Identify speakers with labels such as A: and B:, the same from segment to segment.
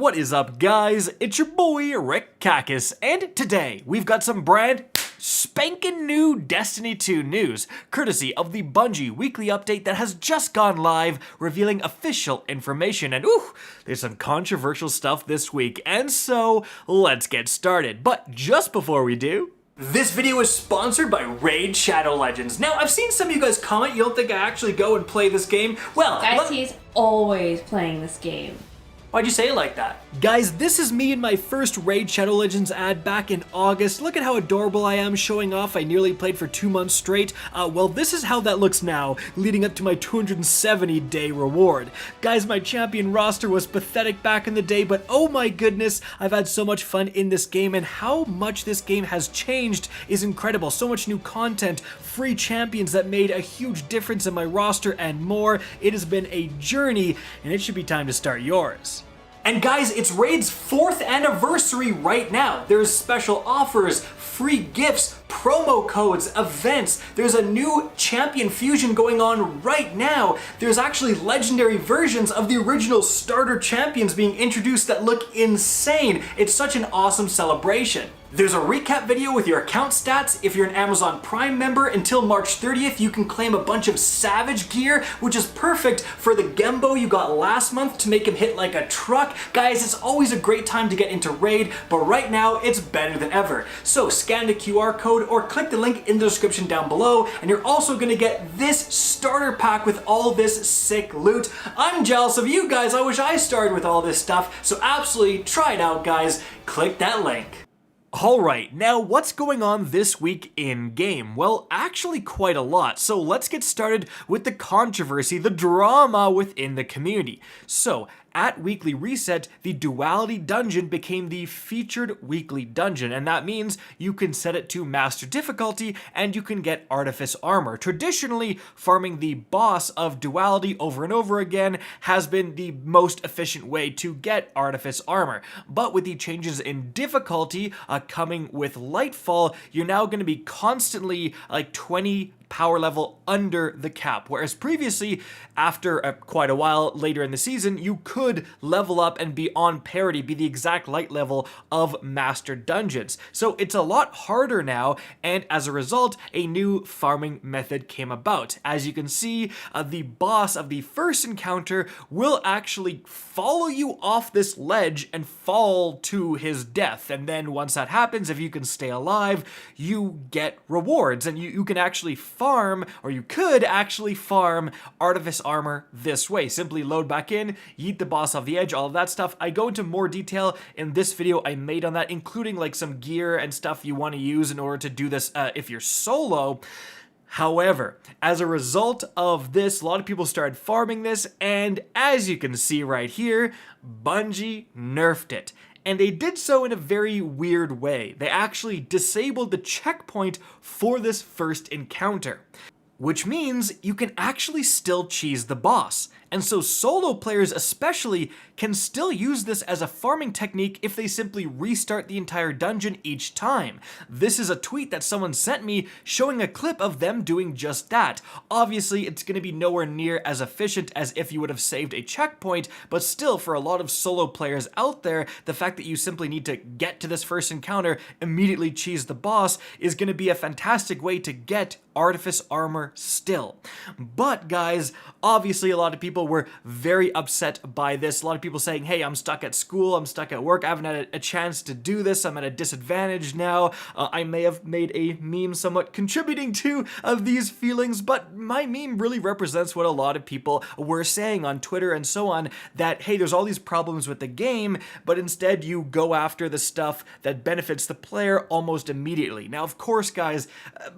A: What is up, guys? It's your boy Rick Kakis, and today we've got some brand spanking new Destiny 2 news, courtesy of the Bungie weekly update that has just gone live, revealing official information. And ooh, there's some controversial stuff this week, and so let's get started. But just before we do, this video is sponsored by Raid Shadow Legends. Now, I've seen some of you guys comment you don't think I actually go and play this game. Well,
B: guys, he's always playing this game.
A: Why'd you say it like that? Guys, this is me in my first Raid Shadow Legends ad back in August. Look at how adorable I am showing off I nearly played for 2 months straight. Well, this is how that looks now, leading up to my 270-day reward. Guys, my champion roster was pathetic back in the day, but oh my goodness, I've had so much fun in this game, and how much this game has changed is incredible. So much new content, free champions that made a huge difference in my roster, and more. It has been a journey, and it should be time to start yours. And guys, it's Raid's 4th anniversary right now. There's special offers, free gifts, promo codes, events. There's a new champion fusion going on right now. There's actually legendary versions of the original starter champions being introduced that look insane. It's such an awesome celebration. There's a recap video with your account stats. If you're an Amazon Prime member, until March 30th, you can claim a bunch of Savage gear, which is perfect for the Gembo you got last month to make him hit like a truck. Guys, it's always a great time to get into Raid, but right now it's better than ever. So scan the QR code or click the link in the description down below, and you're also gonna get this starter pack with all this sick loot. I'm jealous of you guys. I wish I started with all this stuff, so absolutely try it out, guys. Click that link. Alright, now what's going on this week in-game? Well, actually quite a lot, so let's get started with the controversy, the drama within the community. So, at Weekly Reset, the Duality Dungeon became the featured weekly dungeon, and that means you can set it to Master Difficulty and you can get Artifice Armor. Traditionally, farming the boss of Duality over and over again has been the most efficient way to get Artifice Armor. But with the changes in difficulty coming with Lightfall, you're now going to be constantly like 20 power level under the cap, whereas previously, after quite a while later in the season, you could level up and be on parity, be the exact light level of Master Dungeons. So it's a lot harder now, and as a result, a new farming method came about. As you can see, the boss of the first encounter will actually follow you off this ledge and fall to his death, and then once that happens, if you can stay alive, you get rewards, and you can actually farm, or you could actually farm Artifice Armor this way. Simply load back in, yeet the boss off the edge, all of that stuff. I go into more detail in this video I made on that, including like some gear and stuff you want to use in order to do this if you're solo. However, as a result of this, a lot of people started farming this, and as you can see right here, Bungie nerfed it. And they did so in a very weird way. They actually disabled the checkpoint for this first encounter, which means you can actually still cheese the boss. And so solo players especially can still use this as a farming technique if they simply restart the entire dungeon each time. This is a tweet that someone sent me showing a clip of them doing just that. Obviously, it's going to be nowhere near as efficient as if you would have saved a checkpoint, but still, for a lot of solo players out there, the fact that you simply need to get to this first encounter, immediately cheese the boss, is going to be a fantastic way to get Artifice Armor still. But guys, obviously a lot of people were very upset by this. A lot of people saying, hey, I'm stuck at school, I'm stuck at work, I haven't had a chance to do this, I'm at a disadvantage now. I may have made a meme somewhat contributing to these feelings, but my meme really represents what a lot of people were saying on Twitter and so on, that hey, there's all these problems with the game, but instead you go after the stuff that benefits the player almost immediately. Now, of course, guys,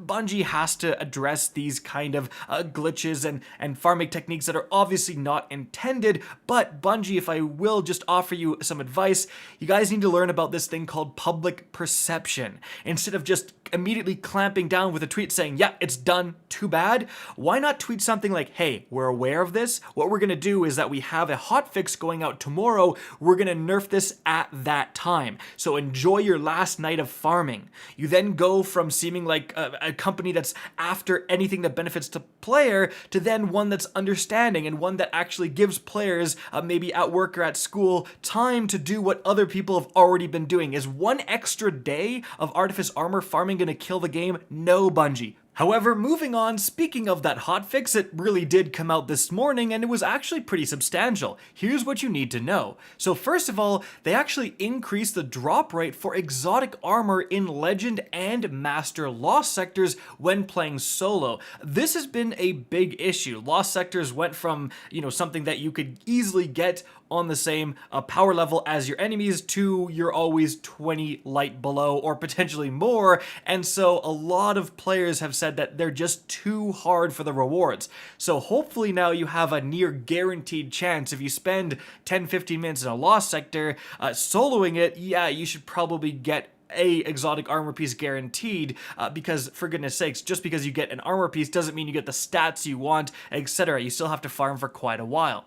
A: Bungie has to address these kind of glitches and farming techniques that are obviously not intended, but Bungie, if I will just offer you some advice, you guys need to learn about this thing called public perception. Instead of just immediately clamping down with a tweet saying, yeah, it's done, too bad. Why not tweet something like, hey, we're aware of this. What we're going to do is that we have a hotfix going out tomorrow. We're going to nerf this at that time. So enjoy your last night of farming. You then go from seeming like a company that's after anything that benefits the player to then one that's understanding and one that actually gives players, maybe at work or at school, time to do what other people have already been doing. Is one extra day of Artifice Armor farming going to kill the game? No, Bungie. However, moving on, speaking of that hotfix, it really did come out this morning and it was actually pretty substantial. Here's what you need to know. So first of all, they actually increased the drop rate for exotic armor in Legend and Master Lost sectors when playing solo. This has been a big issue. Lost sectors went from, something that you could easily get on the same power level as your enemies to you're always 20 light below or potentially more, and so a lot of players have said that they're just too hard for the rewards. So hopefully now you have a near guaranteed chance. If you spend 10-15 minutes in a lost sector soloing it, yeah, you should probably get a exotic armor piece guaranteed, because for goodness sakes, just because you get an armor piece doesn't mean you get the stats you want, etc. You still have to farm for quite a while.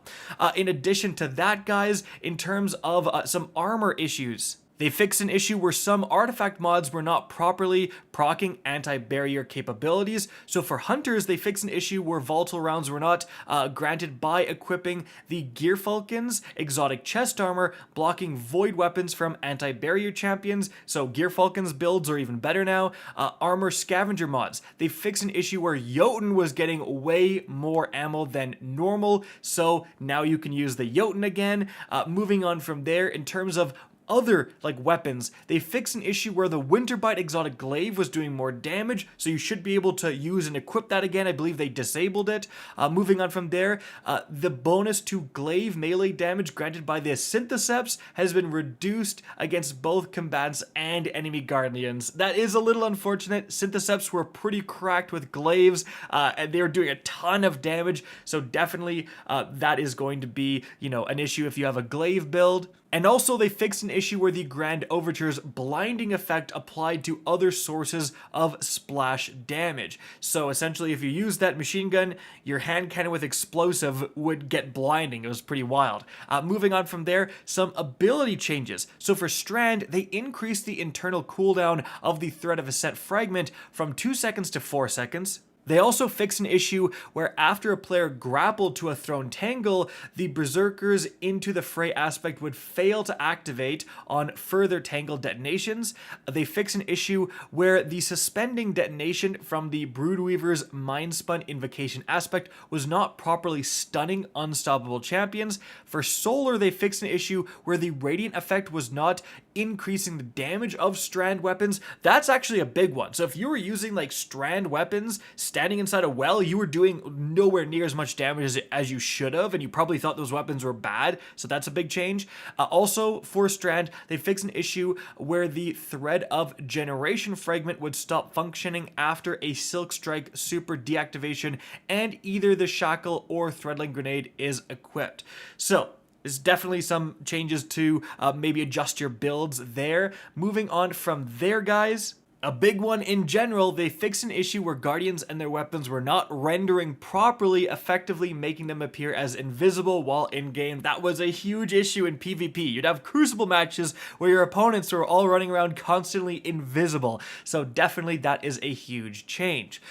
A: In addition to that, guys, in terms of some armor issues, they fixed an issue where some artifact mods were not properly proccing anti-barrier capabilities. So for hunters, they fixed an issue where volatile rounds were not granted by equipping the Gear Falcon's exotic chest armor, blocking void weapons from anti-barrier champions. So Gear Falcon's builds are even better now. Armor scavenger mods. They fixed an issue where Jotun was getting way more ammo than normal. So now you can use the Jotun again. Moving on from there, in terms of other weapons, they fixed an issue where the Winterbite exotic glaive was doing more damage, so you should be able to use and equip that again. I believe they disabled it. Moving on from there, the bonus to glaive melee damage granted by the Syntheseps has been reduced against both combatants and enemy guardians. That is a little unfortunate. Syntheseps were pretty cracked with glaives, and they were doing a ton of damage, so definitely that is going to be, an issue if you have a glaive build. And also they fixed an issue where the Grand Overture's blinding effect applied to other sources of splash damage. So essentially if you use that machine gun, your hand cannon with explosive would get blinding. It was pretty wild. Moving on from there, some ability changes. So for Strand, they increased the internal cooldown of the Thread of Ascent fragment from 2 seconds to 4 seconds. They also fixed an issue where after a player grappled to a thrown tangle, the Berserkers into the Fray aspect would fail to activate on further tangle detonations. They fixed an issue where the suspending detonation from the Broodweaver's Mindspun Invocation aspect was not properly stunning unstoppable champions. For Solar, they fixed an issue where the Radiant effect was not increasing the damage of Strand weapons. That's actually a big one. So if you were using Strand weapons standing inside a well, you were doing nowhere near as much damage as you should have, and you probably thought those weapons were bad, so that's a big change. Also, for Strand, they fixed an issue where the Thread of Generation fragment would stop functioning after a Silk Strike super deactivation and either the Shackle or Threadling Grenade is equipped. So there's definitely some changes to maybe adjust your builds there. Moving on from there, guys, a big one in general, they fixed an issue where Guardians and their weapons were not rendering properly, effectively making them appear as invisible while in-game. That was a huge issue in PvP. You'd have Crucible matches where your opponents were all running around constantly invisible. So definitely that is a huge change.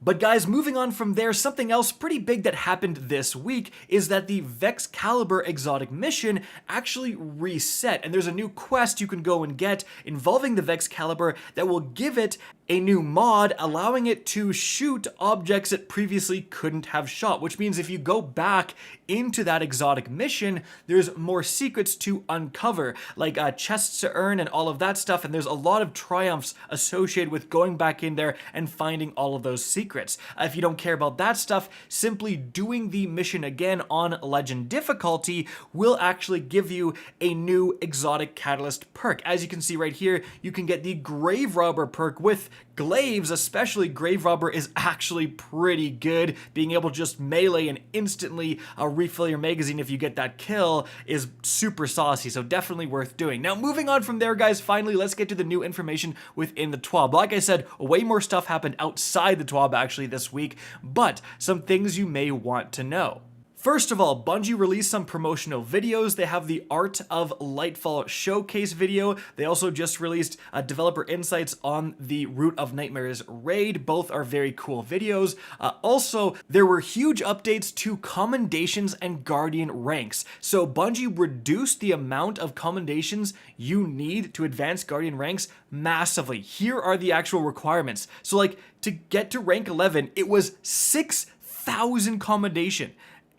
A: But guys, moving on from there, something else pretty big that happened this week is that the Vexcalibur exotic mission actually reset, and there's a new quest you can go and get involving the Vexcalibur that will give it a new mod allowing it to shoot objects it previously couldn't have shot, which means if you go back into that exotic mission, there's more secrets to uncover, like chests to earn and all of that stuff, and there's a lot of triumphs associated with going back in there and finding all of those secrets. If you don't care about that stuff, simply doing the mission again on Legend difficulty will actually give you a new exotic catalyst perk. As you can see right here, you can get the Grave Robber perk with Glaives, especially Grave Robber, is actually pretty good. Being able to just melee and instantly refill your magazine if you get that kill is super saucy, so definitely worth doing. Now, moving on from there, guys, finally, let's get to the new information within the TWAB. Like I said, way more stuff happened outside the TWAB actually this week, but some things you may want to know. First of all, Bungie released some promotional videos. They have the Art of Lightfall showcase video. They also just released developer insights on the Root of Nightmares raid. Both are very cool videos. Also, there were huge updates to commendations and Guardian ranks. So Bungie reduced the amount of commendations you need to advance Guardian ranks massively. Here are the actual requirements. So like, to get to rank 11, it was 6,000 commendation.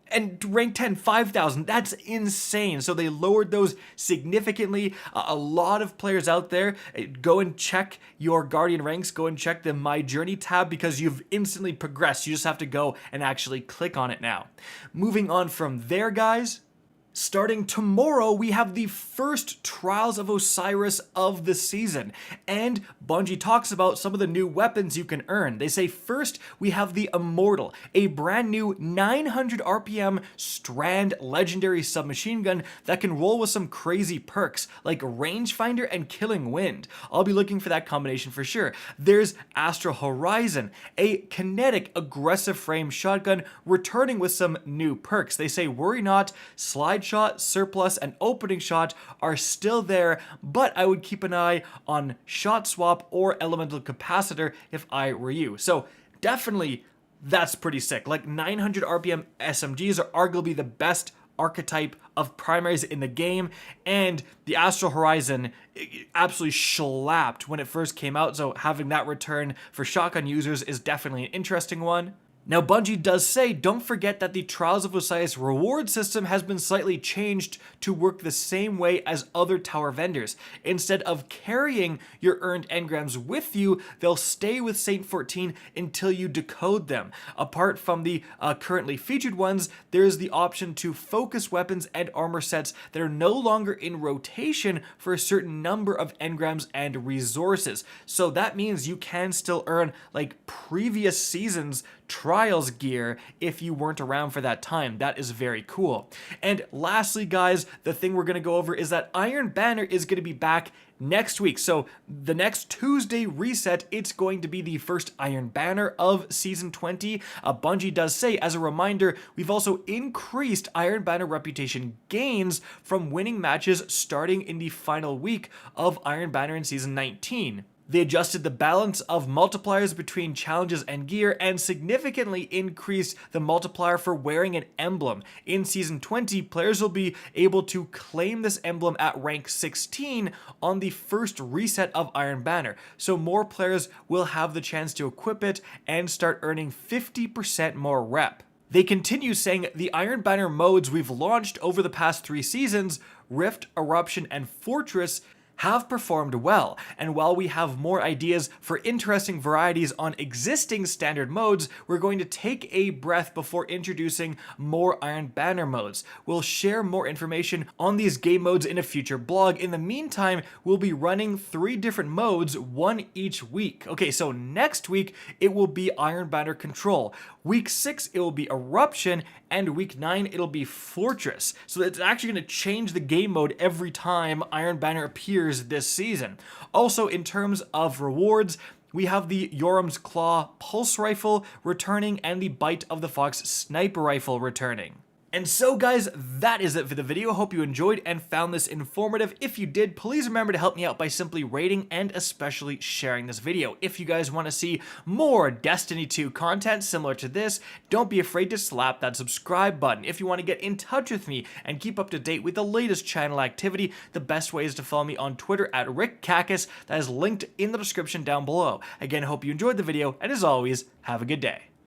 A: And rank 10, 5,000, that's insane. So they lowered those significantly. A lot of players out there, go and check your Guardian ranks, go and check the My Journey tab because you've instantly progressed. You just have to go and actually click on it now. Moving on from there, guys. Starting tomorrow, we have the first Trials of Osiris of the season, and Bungie talks about some of the new weapons you can earn. They say first, we have the Immortal, a brand new 900 RPM Strand legendary submachine gun that can roll with some crazy perks, like Rangefinder and Killing Wind. I'll be looking for that combination for sure. There's Astral Horizon, a kinetic aggressive frame shotgun returning with some new perks. They say worry not, slide shot, surplus, and opening shot are still there, but I would keep an eye on shot swap or elemental capacitor if I were you. So definitely that's pretty sick. Like 900 RPM SMGs are arguably the best archetype of primaries in the game, and the Astral Horizon absolutely slapped when it first came out, so having that return for shotgun users is definitely an interesting one. Now, Bungie does say, don't forget that the Trials of Osiris reward system has been slightly changed to work the same way as other tower vendors. Instead of carrying your earned engrams with you, they'll stay with Saint 14 until you decode them. Apart from the currently featured ones, there is the option to focus weapons and armor sets that are no longer in rotation for a certain number of engrams and resources. So that means you can still earn like previous seasons Trials gear if you weren't around for that time. That is very cool. And lastly, guys, the thing we're going to go over is that Iron Banner is going to be back next week. So the next Tuesday reset, it's going to be the first Iron Banner of Season 20. Bungie does say, as a reminder, we've also increased Iron Banner reputation gains from winning matches starting in the final week of Iron Banner in Season 19. They adjusted the balance of multipliers between challenges and gear and significantly increased the multiplier for wearing an emblem. In Season 20, players will be able to claim this emblem at rank 16 on the first reset of Iron Banner, so more players will have the chance to equip it and start earning 50% more rep. They continue saying the Iron Banner modes we've launched over the past 3 seasons, Rift, Eruption, and Fortress, have performed well, and while we have more ideas for interesting varieties on existing standard modes, we're going to take a breath before introducing more Iron Banner modes. We'll share more information on these game modes in a future blog. In the meantime, we'll be running 3 different modes, one each week. Okay, so next week, it will be Iron Banner Control. Week 6, it will be Eruption, and week 9, it'll be Fortress. So it's actually going to change the game mode every time Iron Banner appears this season. Also, in terms of rewards, we have the Yoram's Claw Pulse Rifle returning and the Bite of the Fox Sniper Rifle returning. And so guys, that is it for the video. Hope you enjoyed and found this informative. If you did, please remember to help me out by simply rating and especially sharing this video. If you guys want to see more Destiny 2 content similar to this, don't be afraid to slap that subscribe button. If you want to get in touch with me and keep up to date with the latest channel activity, the best way is to follow me on Twitter at RickCacus. That is linked in the description down below. Again, I hope you enjoyed the video, and as always, have a good day.